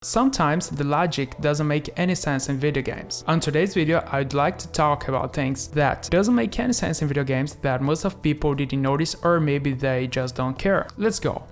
Sometimes the logic doesn't make any sense in video games. On today's video, I'd like to talk about things that doesn't make any sense in video games that most of people didn't notice, or maybe they just don't care. Let's go.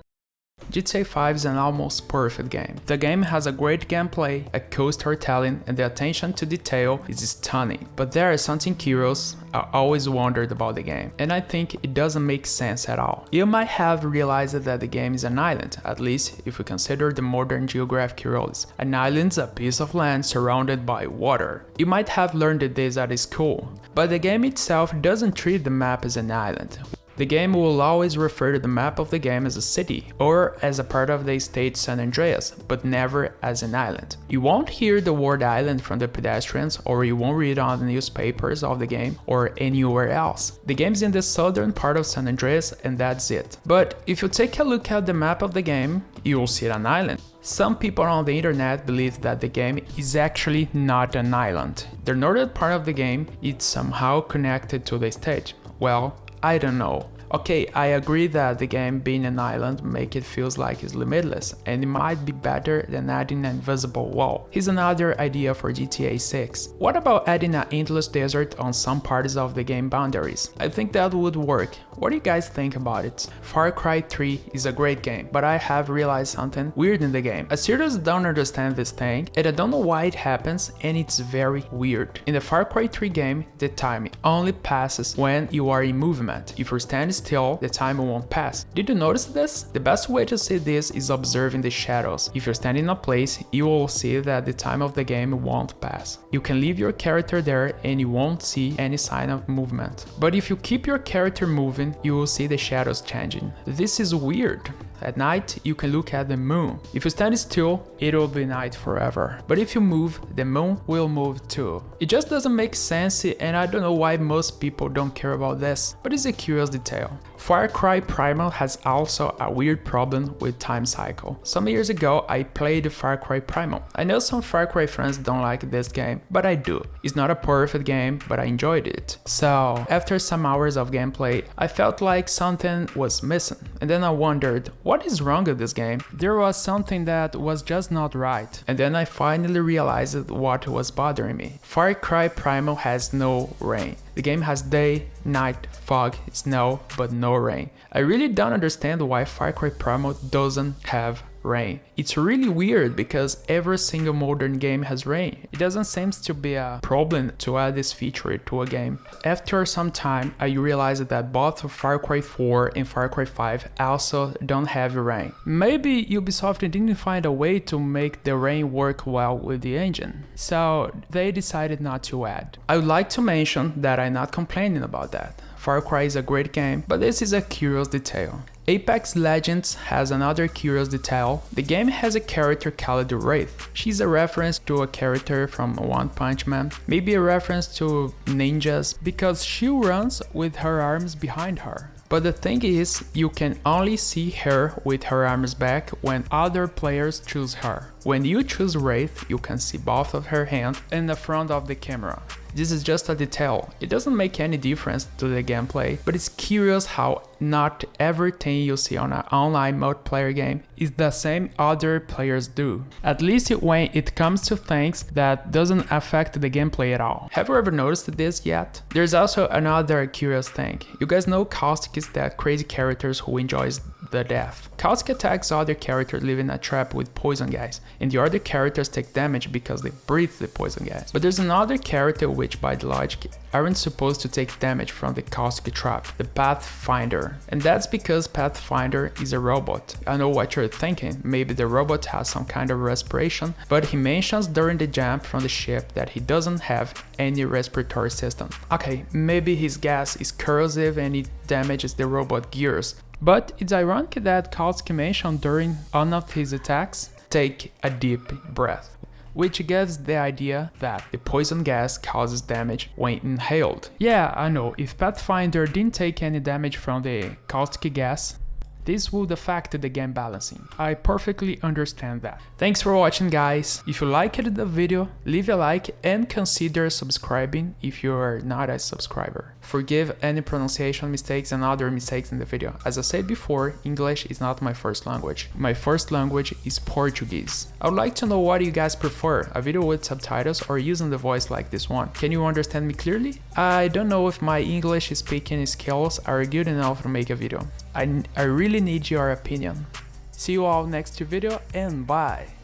GTA 5 is an almost perfect game. The game has a great gameplay, a cool storytelling, and the attention to detail is stunning. But there is something curious I always wondered about the game, and I think it doesn't make sense at all. You might have realized that the game is an island, at least if you consider the modern geographic rules. An island is a piece of land surrounded by water. You might have learned this at school, but the game itself doesn't treat the map as an island. The game will always refer to the map of the game as a city, or as a part of the state San Andreas, but never as an island. You won't hear the word island from the pedestrians, or you won't read on the newspapers of the game, or anywhere else. The game's in the southern part of San Andreas, and that's it. But if you take a look at the map of the game, you will see an island. Some people on the internet believe that the game is actually not an island. The northern part of the game is somehow connected to the state. Well, I don't know. Okay, I agree that the game being an island make it feels like it's limitless, and it might be better than adding an invisible wall. Here's another idea for GTA 6. What about adding an endless desert on some parts of the game boundaries? I think that would work. What do you guys think about it? Far Cry 3 is a great game, but I have realized something weird in the game. I seriously don't understand this thing, and I don't know why it happens, and it's very weird. In the Far Cry 3 game, the time only passes when you are in movement. If you're standing still, the time won't pass. Did you notice this? The best way to see this is observing the shadows. If you're standing in a place, you will see that the time of the game won't pass. You can leave your character there and you won't see any sign of movement. But if you keep your character moving, you will see the shadows changing. This is weird. At night, you can look at the moon. If you stand still, it will be night forever. But if you move, the moon will move too. It just doesn't make sense, and I don't know why most people don't care about this, but it's a curious detail. Far Cry Primal has also a weird problem with time cycle. Some years ago, I played Far Cry Primal. I know some Far Cry fans don't like this game, but I do. It's not a perfect game, but I enjoyed it. So, after some hours of gameplay, I felt like something was missing, and then I wondered, what is wrong with this game? There was something that was just not right. And then I finally realized what was bothering me. Far Cry Primal has no rain. The game has day, night, fog, snow, but no rain. I really don't understand why Far Cry Primal doesn't have rain. It's really weird because every single modern game has rain. It doesn't seem to be a problem to add this feature to a game. After some time, I realized that both Far Cry 4 and Far Cry 5 also don't have rain. Maybe Ubisoft didn't find a way to make the rain work well with the engine, so they decided not to add. I would like to mention that I'm not complaining about that. Far Cry is a great game, but this is a curious detail. Apex Legends has another curious detail. The game has a character called Wraith. She's a reference to a character from One Punch Man, maybe a reference to ninjas, because she runs with her arms behind her. But the thing is, you can only see her with her arms back when other players choose her. When you choose Wraith, you can see both of her hands in the front of the camera. This is just a detail. It doesn't make any difference to the gameplay, but it's curious how not everything you see on an online multiplayer game is the same other players do. At least when it comes to things that doesn't affect the gameplay at all. Have you ever noticed this yet? There's also another curious thing. You guys know Caustic is that crazy character who enjoys the death. Caustic attacks other characters leaving a trap with poison gas, and the other characters take damage because they breathe the poison gas. But there's another character which by the logic aren't supposed to take damage from the Caustic trap, the Pathfinder. And that's because Pathfinder is a robot. I know what you're thinking, maybe the robot has some kind of respiration, but he mentions during the jump from the ship that he doesn't have any respiratory system. Okay, maybe his gas is corrosive and it damages the robot gears. But it's ironic that Caustic mentioned during one of his attacks, take a deep breath, which gives the idea that the poison gas causes damage when inhaled. Yeah, I know, if Pathfinder didn't take any damage from the caustic gas, this would affect the game balancing. I perfectly understand that. Thanks for watching, guys. If you liked the video, leave a like and consider subscribing if you are not a subscriber. Forgive any pronunciation mistakes and other mistakes in the video. As I said before, English is not my first language. My first language is Portuguese. I would like to know what you guys prefer, a video with subtitles or using the voice like this one. Can you understand me clearly? I don't know if my English speaking skills are good enough to make a video. I really need your opinion. See you all next video and bye!